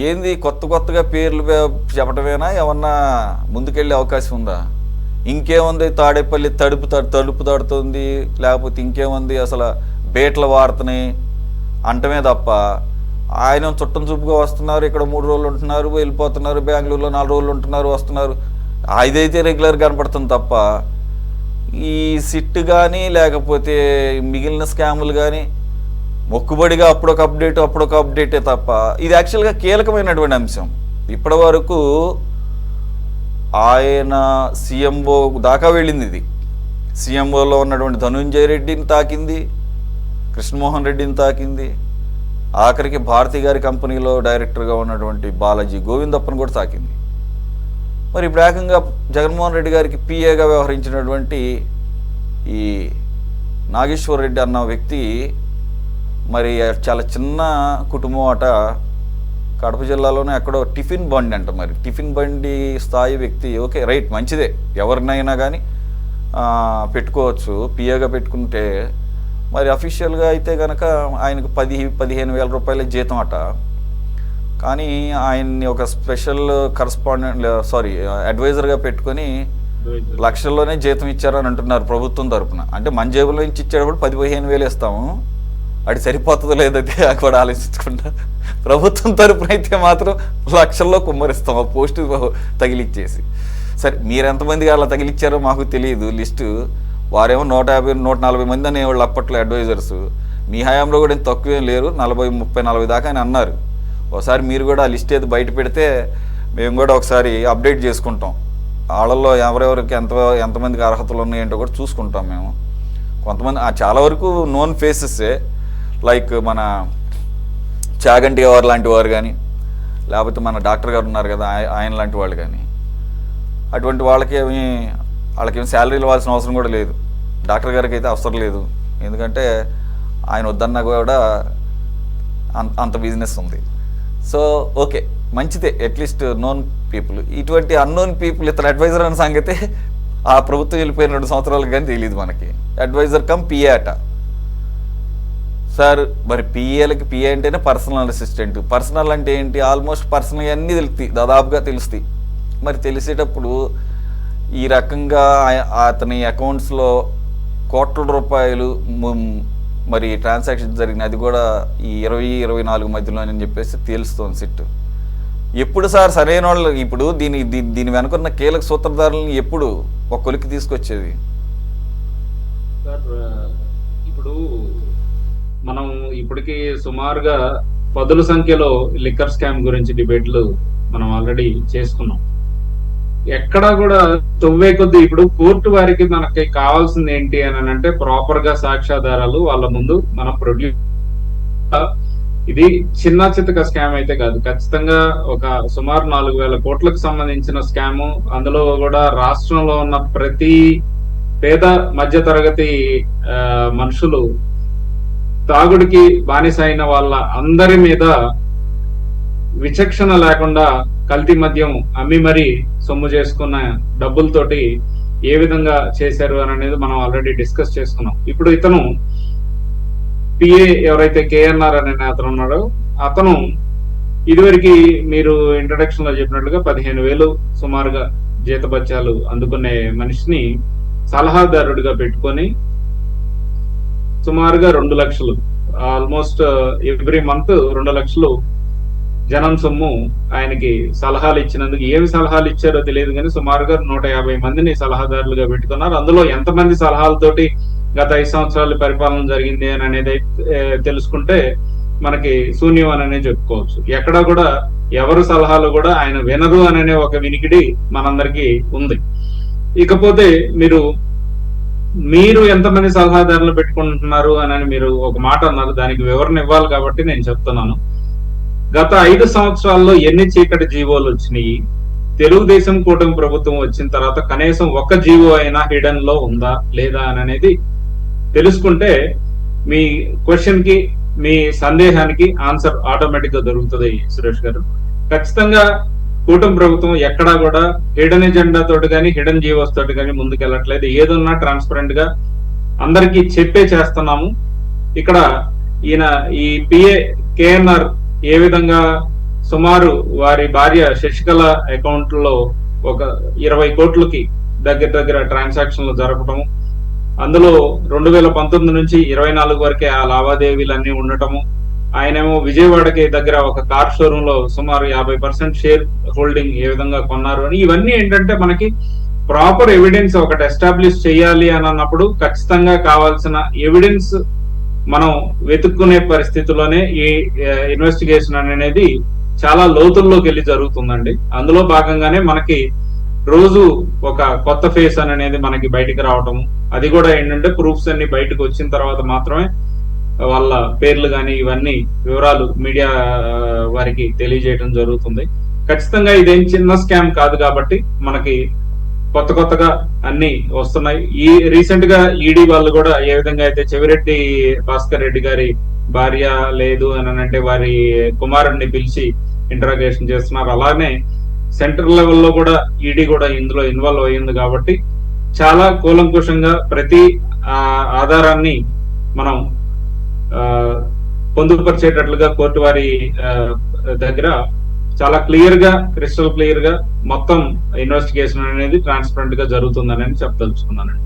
ఏంది కొత్తగా పేర్లు చెప్పటమేనా, ఏమన్నా ముందుకెళ్ళే అవకాశం ఉందా? ఇంకేముంది, తాడేపల్లి తడుపు తడుతుంది, లేకపోతే ఇంకేముంది, అసలు బేట్ల వార్తని అంటమే తప్ప ఆయన చుట్టం చూపుగా వస్తున్నారు, ఇక్కడ 3 రోజులు ఉంటున్నారు, వెళ్ళిపోతున్నారు, బెంగళూరులో 4 రోజులు ఉంటున్నారు, వస్తున్నారు, ఇదైతే రెగ్యులర్ కనపడుతుంది తప్ప ఈ సిట్ కానీ లేకపోతే మిగిలిన స్కాములు కానీ మొక్కుబడిగా అప్పుడొక అప్డేటే తప్ప ఇది యాక్చువల్గా కీలకమైనటువంటి అంశం. ఇప్పటి వరకు ఆయన సీఎంఓ దాకా వెళ్ళింది. ఇది సీఎంఓలో ఉన్నటువంటి ధనుంజయ రెడ్డిని తాకింది, కృష్ణమోహన్ రెడ్డిని తాకింది, ఆఖరికి భారతి గారి కంపెనీలో డైరెక్టర్గా ఉన్నటువంటి బాలాజీ గోవిందప్పని కూడా తాకింది. మరి ఇప్పుడు ఏకంగా జగన్మోహన్ రెడ్డి గారికి పిఏగా వ్యవహరించినటువంటి ఈ నాగేశ్వర్ రెడ్డి అన్న వ్యక్తి మరి చాలా చిన్న కుటుంబం అట, కడప జిల్లాలోనే ఎక్కడో టిఫిన్ బండి అంట. మరి టిఫిన్ బండి స్థాయి వ్యక్తి, ఓకే రైట్, మంచిదే, ఎవరినైనా కానీ పెట్టుకోవచ్చు పిఏగా పెట్టుకుంటే. మరి అఫీషియల్గా అయితే కనుక ఆయనకు 10-15 వేల రూపాయల జీతం అట. కానీ ఆయన్ని ఒక స్పెషల్ అడ్వైజర్గా పెట్టుకొని లక్షల్లోనే జీతం ఇచ్చారని అంటున్నారు ప్రభుత్వం తరఫున. అంటే మన జేబులో నుంచి ఇచ్చేటప్పుడు 10-15 వేలు ఇస్తాము, అది సరిపోతుందో లేదైతే కూడా ఆలోచించకుండా ప్రభుత్వం తరఫున అయితే మాత్రం లక్షల్లో కుమ్మరిస్తాం ఆ పోస్టు తగిలిచ్చేసి. సరే, మీరు ఎంతమందికి అలా తగిలిచ్చారో మాకు తెలియదు లిస్టు. వారేమో 150-140 మంది అనేవాళ్ళు అప్పట్లో అడ్వైజర్స్. మీ హయాంలో కూడా తక్కువేం లేరు, 40-30-40 దాకా అని అన్నారు. ఒకసారి మీరు కూడా ఆ లిస్ట్ ఏది బయట పెడితే మేము కూడా ఒకసారి అప్డేట్ చేసుకుంటాం. వాళ్ళల్లో ఎవరెవరికి ఎంతమందికి అర్హతలు ఉన్నాయంటో కూడా చూసుకుంటాం మేము. కొంతమంది చాలా వరకు నోన్ ఫేసెస్సే, లైక్ మన చాగంటి గారు లాంటి వారు కానీ, లేకపోతే మన డాక్టర్ గారు ఉన్నారు కదా ఆయన లాంటి వాళ్ళు కానీ, అటువంటి వాళ్ళకేమి శాలరీలు ఇవ్వాల్సిన అవసరం కూడా లేదు. డాక్టర్ గారికి అయితే అవసరం లేదు, ఎందుకంటే ఆయన వద్దన్నా కూడా అంత బిజినెస్ ఉంది. సో ఓకే, మంచిదే, అట్లీస్ట్ నోన్ పీపుల్. ఇటువంటి అన్నోన్ పీపుల్ ఇతను అడ్వైజర్ అనే సంగతే ఆ ప్రభుత్వం వెళ్ళిపోయిన 2 సంవత్సరాలకు కానీ తెలియదు మనకి. అడ్వైజర్ కమ్ పిఏ అట. సార్, మరి పిఏ అంటేనే పర్సనల్ అసిస్టెంట్. పర్సనల్ అంటే ఏంటి? ఆల్మోస్ట్ పర్సనల్ అన్నీ తెలుస్తాయి, దాదాపుగా తెలుస్తాయి. మరి తెలిసేటప్పుడు ఈ రకంగా అతని అకౌంట్స్లో కోట్ల రూపాయలు మరి ట్రాన్సాక్షన్ జరిగినాయి, అది కూడా ఈ 20-24 మధ్యలో అని చెప్పేసి తెలుస్తోంది సిట్. ఎప్పుడు సార్ సరైన వాళ్ళు ఇప్పుడు దీని వెనుకున్న కీలక సూత్రధారులను ఎప్పుడు ఒక కొలికి తీసుకొచ్చేది? సార్, ఇప్పుడు మనం ఇప్పటికీ సుమారుగా 10ల సంఖ్యలో లిక్కర్ స్కామ్ గురించి డిబేట్లు మనం ఆల్రెడీ చేసుకున్నాం. ఎక్కడా కూడా తొవ్వే కొద్ది ఇప్పుడు కోర్టు వారికి మనకి కావాల్సింది ఏంటి అని అంటే ప్రాపర్ గా సాక్ష్యాధారాలు వాళ్ళ ముందు మనం ప్రొడ్యూస్. ఇది చిన్న చితక స్కామ్ అయితే కాదు, ఖచ్చితంగా ఒక సుమారు 4,000 కోట్లకు సంబంధించిన స్కాము. అందులో కూడా రాష్ట్రంలో ఉన్న ప్రతి పేద మధ్య తరగతి మనుషులు, తాగుడికి బానిస అయిన వాళ్ళ అందరి మీద విచక్షణ లేకుండా కల్తీ మద్యం అమ్మి మరీ సొమ్ము చేసుకున్న డబ్బులతోటి ఏ విధంగా చేశారు అని అనేది మనం ఆల్రెడీ డిస్కస్ చేసుకున్నాం. ఇప్పుడు ఇతను పిఏ ఎవరైతే కేఎన్ఆర్ అనే అతను ఉన్నాడో, అతను ఇదివరకు మీరు ఇంట్రడక్షన్ లో చెప్పినట్లుగా 15,000 సుమారుగా జీతభత్యాలు అందుకునే మనిషిని సలహాదారుడిగా పెట్టుకొని సుమారుగా 2 లక్షలు, ఆల్మోస్ట్ ఎవ్రీ మంత్ 2 లక్షలు జనం సొమ్ము ఆయనకి సలహాలు ఇచ్చినందుకు. ఏమి సలహాలు ఇచ్చారో తెలియదు కానీ సుమారుగా 150 మందిని సలహాదారులుగా పెట్టుకున్నారు. అందులో ఎంతమంది సలహాలతోటి గత 5 సంవత్సరాల పరిపాలన జరిగింది అని అనేది తెలుసుకుంటే మనకి శూన్యం అని చెప్పుకోవచ్చు. ఎక్కడా కూడా ఎవరు సలహాలు కూడా ఆయన వినరు అనే ఒక వినికిడి మనందరికీ ఉంది. ఇకపోతే మీరు ఎంతమంది సలహాదారులు పెట్టుకుంటున్నారు అని మీరు ఒక మాట అన్నారు, దానికి వివరణ ఇవ్వాలి కాబట్టి నేను చెప్తున్నాను. గత 5 సంవత్సరాల్లో ఎన్ని చీకటి జీవోలు వచ్చినాయి? తెలుగుదేశం కూటమి ప్రభుత్వం వచ్చిన తర్వాత కనీసం ఒక్క జీవో అయినా హిడెన్ లో ఉందా లేదా అనేది తెలుసుకుంటే మీ క్వశ్చన్ కి, మీ సందేహానికి ఆన్సర్ ఆటోమేటిక్ గా దొరుకుతుంది సురేష్ గారు. ఖచ్చితంగా కూటమి ప్రభుత్వం ఎక్కడా కూడా హిడెన్ ఎజెండా తోటి కానీ హిడెన్ జీవోస్ తోటి కానీ ముందుకెళ్ళట్లేదు. ఏదన్నా ట్రాన్స్పరెంట్ గా అందరికీ చెప్పే చేస్తున్నాము. ఇక్కడ ఈ పిఏ కేఎన్ఆర్ ఏ విధంగా సుమారు వారి భార్య శశికళ అకౌంట్ లో ఒక 20 కోట్లకి దగ్గర ట్రాన్సాక్షన్లు జరపటము, అందులో 2019 నుంచి 24 వరకే ఆ లావాదేవీలన్నీ ఉండటము, ఆయనేమో విజయవాడకి దగ్గర ఒక కార్ షోరూమ్ లో సుమారు 50% షేర్ హోల్డింగ్ ఏ విధంగా కొన్నారు అని, ఇవన్నీ ఏంటంటే మనకి ప్రాపర్ ఎవిడెన్స్ ఒకటి ఎస్టాబ్లిష్ చేయాలి అని అన్నప్పుడు ఖచ్చితంగా కావాల్సిన ఎవిడెన్స్ మనం వెతుక్కునే పరిస్థితిలోనే ఈ ఇన్వెస్టిగేషన్ అనేది చాలా లోతుల్లోకి వెళ్ళి జరుగుతుందండి. అందులో భాగంగానే మనకి రోజు ఒక కొత్త ఫేస్ అనేది మనకి బయటికి రావటము, అది కూడా ఏంటంటే ప్రూఫ్స్ అన్ని బయటకు వచ్చిన తర్వాత మాత్రమే వాళ్ళ పేర్లు కానీ ఇవన్నీ వివరాలు మీడియా వారికి తెలియజేయడం జరుగుతుంది. ఖచ్చితంగా ఇదేం చిన్న స్కామ్ కాదు కాబట్టి మనకి కొత్తగా అన్ని వస్తున్నాయి. ఈ రీసెంట్ గా ఈడీ వాళ్ళు కూడా ఏ విధంగా అయితే చెవిరెడ్డి భాస్కర్ రెడ్డి గారి భార్య లేదు అని అంటే వారి కుమారుడిని పిలిచి ఇంటరాగేషన్ చేస్తున్నారు, అలానే సెంట్రల్ లెవెల్లో కూడా ఈడీ కూడా ఇందులో ఇన్వాల్వ్ అయ్యింది కాబట్టి చాలా కూలంకుషంగా ప్రతి ఆధారాన్ని మనం పొందుపరిచేటట్లుగా కోర్టు వారి దగ్గర చాలా క్లియర్ గా, క్రిస్టల్ క్లియర్ గా మొత్తం ఇన్వెస్టిగేషన్ అనేది ట్రాన్స్పరెంట్ గా జరుగుతుందని చెప్పదలుచుకున్నానండి.